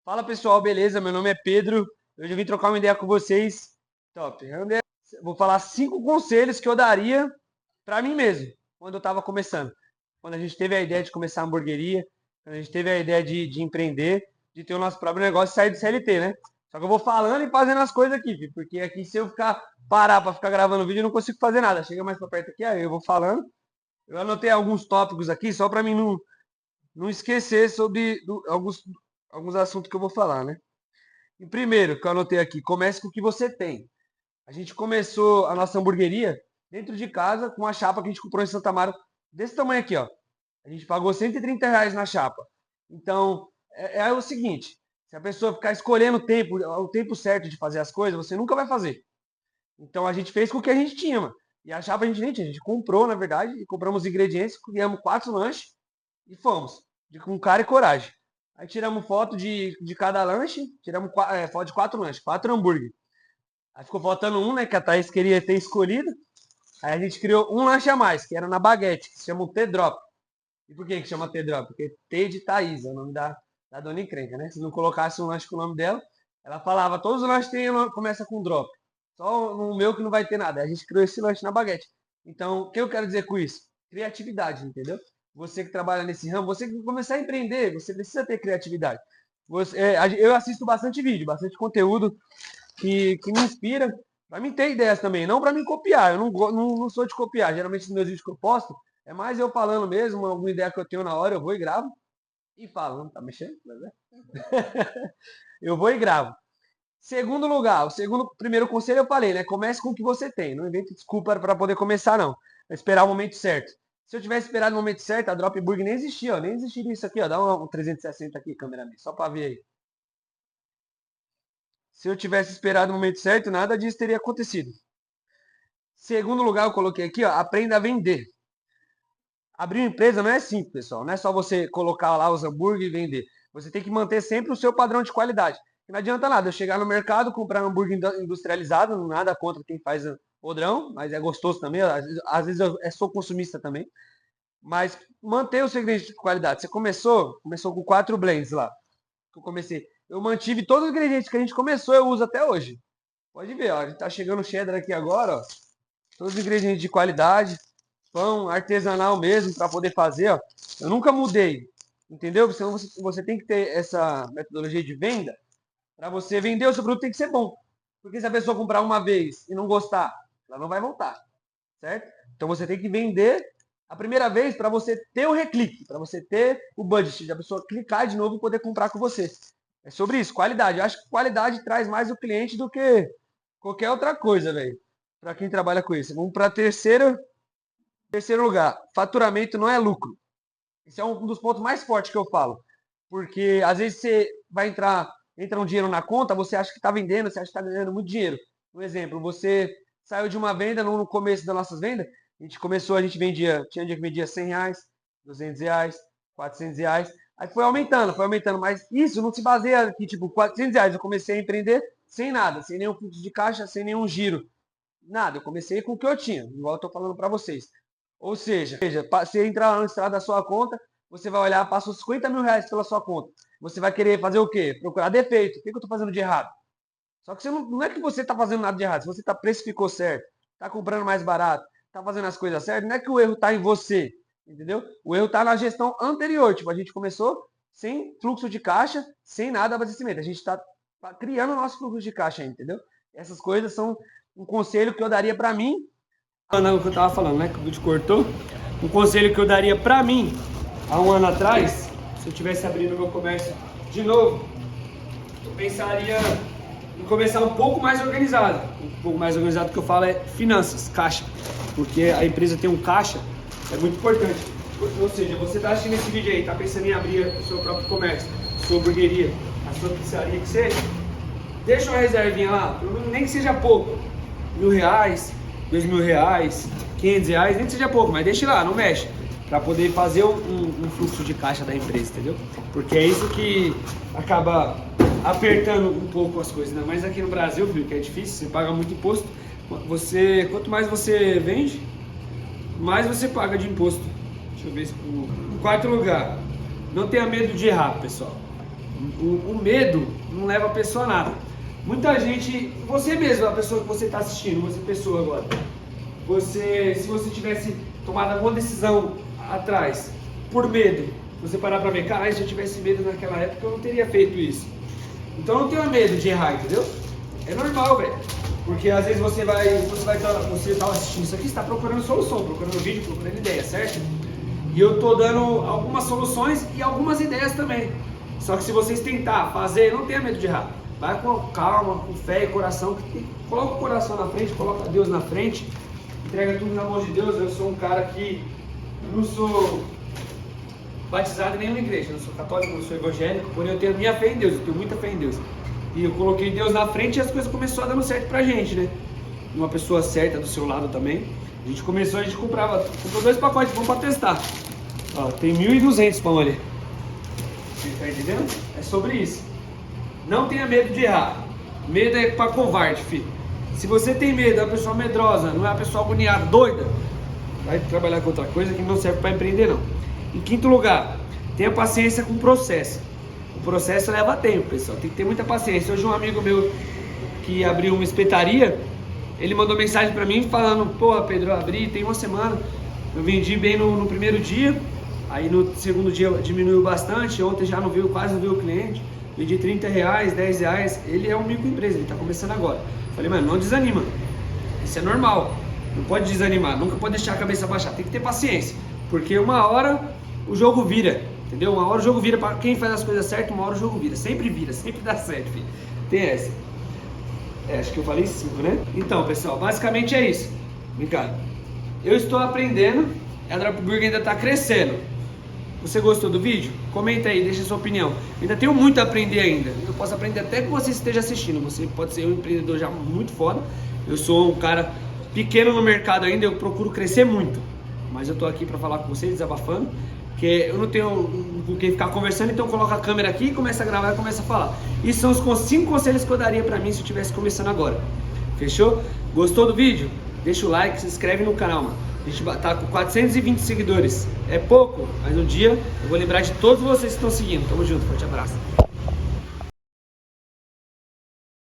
Fala pessoal, beleza? Meu nome é Pedro. Hoje eu vim trocar uma ideia com vocês. Top. Vou falar 5 conselhos que eu daria para mim mesmo, quando eu estava começando. Quando a gente teve a ideia de começar a hamburgueria, quando a gente teve a ideia de empreender, de ter o nosso próprio negócio e sair do CLT, né? Só que eu vou falando e fazendo as coisas aqui, filho, porque aqui se eu parar para ficar gravando vídeo, eu não consigo fazer nada. Chega mais para perto aqui, aí eu vou falando. Eu anotei alguns tópicos aqui, só para mim não esquecer sobre alguns assuntos que eu vou falar, né? E primeiro, que eu anotei aqui, comece com o que você tem. A gente começou a nossa hamburgueria dentro de casa com a chapa que a gente comprou em Santa Amaro, desse tamanho aqui, ó. A gente pagou R$ 130 na chapa. Então, é o seguinte, se a pessoa ficar escolhendo o tempo certo de fazer as coisas, você nunca vai fazer. Então, a gente fez com o que a gente tinha, mano. E a chapa a gente comprou, na verdade, e compramos os ingredientes, criamos 4 lanches e fomos, com cara e coragem. Aí tiramos foto de cada lanche, tiramos foto de 4 lanches, 4 hambúrguer. Aí ficou faltando um, né, que a Thaís queria ter escolhido. Aí a gente criou um lanche a mais, que era na baguete, que se chama o T-Drop. E por que chama T-Drop? Porque T de Thaís, é o nome da dona encrenca, né? Se não colocasse um lanche com o nome dela, ela falava, todos os lanches começam com drop. Só no meu que não vai ter nada. Aí a gente criou esse lanche na baguete. Então, o que eu quero dizer com isso? Criatividade, entendeu? Você que trabalha nesse ramo, você que começar a empreender, você precisa ter criatividade. Eu assisto bastante vídeo, bastante conteúdo que me inspira para mim ter ideias também, não para me copiar. Eu não sou de copiar. Geralmente nos meus vídeos que eu posto, é mais eu falando mesmo, alguma ideia que eu tenho na hora, eu vou e gravo e falo. Não tá mexendo? Eu vou e gravo. Segundo lugar, primeiro conselho eu falei, né? Comece com o que você tem. Não invente desculpa para poder começar, não. É esperar o momento certo. Se eu tivesse esperado o momento certo, a Drop Burger nem existia, ó. Nem existiria isso aqui, ó. Dá um 360 aqui, cameraman, só para ver aí. Se eu tivesse esperado o momento certo, nada disso teria acontecido. Segundo lugar, eu coloquei aqui, ó, aprenda a vender. Abrir uma empresa não é simples, pessoal. Não é só você colocar lá os hambúrguer e vender. Você tem que manter sempre o seu padrão de qualidade. Não adianta nada eu chegar no mercado, comprar um hambúrguer industrializado, nada contra quem faz podrão, mas é gostoso também. Às vezes eu sou consumista também. Mas manter o segredo de qualidade. Você começou com 4 blends lá. Que eu comecei. Eu mantive todos os ingredientes que a gente começou, eu uso até hoje. Pode ver, ó. A gente tá chegando o cheddar aqui agora, ó. Todos os ingredientes de qualidade. Pão artesanal mesmo para poder fazer, ó. Eu nunca mudei, entendeu? Senão você tem que ter essa metodologia de venda. Para você vender o seu produto tem que ser bom. Porque se a pessoa comprar uma vez e não gostar, ela não vai voltar, certo? Então você tem que vender a primeira vez para você ter o reclique, para você ter o budget, da pessoa clicar de novo e poder comprar com você. É sobre isso, qualidade. Eu acho que qualidade traz mais o cliente do que qualquer outra coisa, velho. Para quem trabalha com isso. Vamos para terceiro lugar. Faturamento não é lucro. Esse é um dos pontos mais fortes que eu falo. Porque às vezes você vai entra um dinheiro na conta, você acha que está vendendo, você acha que está ganhando muito dinheiro. Um exemplo, você saiu de uma venda no começo das nossas vendas, a gente vendia, tinha dia que vendia R$ 100, R$ 200, R$ 400, aí foi aumentando, mas isso não se baseia que, tipo, R$ 400 eu comecei a empreender sem nada, sem nenhum fluxo de caixa, sem nenhum giro, nada, eu comecei com o que eu tinha, igual eu tô falando para vocês. Ou seja, você entrar lá no extrato da sua conta, você vai olhar, passou R$ 50.000 pela sua conta. Você vai querer fazer o quê? Procurar defeito. O que eu estou fazendo de errado? Só que não é que você está fazendo nada de errado. Se você precificou certo, está comprando mais barato, está fazendo as coisas certas, não é que o erro está em você, entendeu? O erro está na gestão anterior. Tipo, a gente começou sem fluxo de caixa, sem nada de abastecimento. A gente está criando o nosso fluxo de caixa, entendeu? Essas coisas são um conselho que eu daria para mim. Não, o que eu tava falando, né? Que o vídeo cortou. Um conselho que eu daria pra mim há um ano atrás, se eu tivesse abrindo meu comércio de novo, eu pensaria em começar um pouco mais organizado. Um pouco mais organizado que eu falo é finanças, caixa. Porque a empresa tem um caixa, é muito importante. Ou seja, você tá assistindo esse vídeo aí, tá pensando em abrir o seu próprio comércio, sua hamburgueria, a sua pizzaria que seja, deixa uma reservinha lá, nem que seja pouco, R$ 1.000, R$ 2.000, R$ 500, nem que seja pouco, mas deixa lá, não mexe, para poder fazer um fluxo de caixa da empresa, entendeu? Porque é isso que acaba apertando um pouco as coisas, ainda mais aqui no Brasil, viu, que é difícil, você paga muito imposto. Quanto mais você vende, mais você paga de imposto. Deixa eu ver se em quarto lugar, não tenha medo de errar, pessoal. O medo não leva a pessoa a nada. Muita gente, você mesmo, a pessoa que você está assistindo, você pessoa agora, se você tivesse tomado alguma decisão atrás, por medo, você parar pra ver, caralho, se eu tivesse medo naquela época, eu não teria feito isso. Então não tenha medo de errar, entendeu? É normal, velho. Porque às vezes você tá assistindo isso aqui, você está procurando solução, procurando vídeo, procurando ideia, certo? E eu tô dando algumas soluções e algumas ideias também. Só que se vocês tentar fazer, não tenha medo de errar. Vai com calma, com fé e coração. Coloca o coração na frente, coloca Deus na frente. Entrega tudo na mão de Deus. Eu sou um cara que não sou batizado em nenhuma igreja. Eu não sou católico, não sou evangélico. Porém eu tenho minha fé em Deus, eu tenho muita fé em Deus. E eu coloquei Deus na frente e as coisas começaram dando certo pra gente, né? Uma pessoa certa do seu lado também. A gente comprou 2 pacotes de pão pra testar. Ó, tem 1.200 pão ali. Você tá entendendo? É sobre isso. Não tenha medo de errar. Medo é pra covarde, filho. Se você tem medo, é uma pessoa medrosa, não é uma pessoa agoniada, doida, vai trabalhar com outra coisa que não serve pra empreender, não. Em quinto lugar, tenha paciência com o processo. O processo leva tempo, pessoal. Tem que ter muita paciência. Hoje um amigo meu que abriu uma espetaria, ele mandou mensagem pra mim falando: pô, Pedro, eu abri tem uma semana, eu vendi bem no primeiro dia, aí no segundo dia diminuiu bastante, ontem já não veio, quase não veio o cliente, vendi R$30, R$10, ele é um microempresa, ele tá começando agora. Falei, mano, não desanima, isso é normal, não pode desanimar, nunca pode deixar a cabeça baixar, tem que ter paciência, porque uma hora o jogo vira, entendeu? Uma hora o jogo vira, para quem faz as coisas certas, uma hora o jogo vira, sempre dá certo, filho. Tem essa. Acho que eu falei 5, né? Então, pessoal, basicamente é isso. Vem cá. Eu estou aprendendo, a Drop Burger ainda está crescendo. Você gostou do vídeo? Comenta aí, deixa a sua opinião. Ainda tenho muito a aprender ainda. Eu posso aprender até que você esteja assistindo. Você pode ser um empreendedor já muito foda. Eu sou um cara pequeno no mercado ainda, eu procuro crescer muito. Mas eu estou aqui para falar com vocês, desabafando. Que eu não tenho com quem ficar conversando, então coloca a câmera aqui, começa a gravar e começa a falar. Esses são os 5 conselhos que eu daria pra mim se eu estivesse começando agora. Fechou? Gostou do vídeo? Deixa o like, se inscreve no canal, mano. A gente tá com 420 seguidores. É pouco, mas um dia eu vou lembrar de todos vocês que estão seguindo. Tamo junto, forte abraço.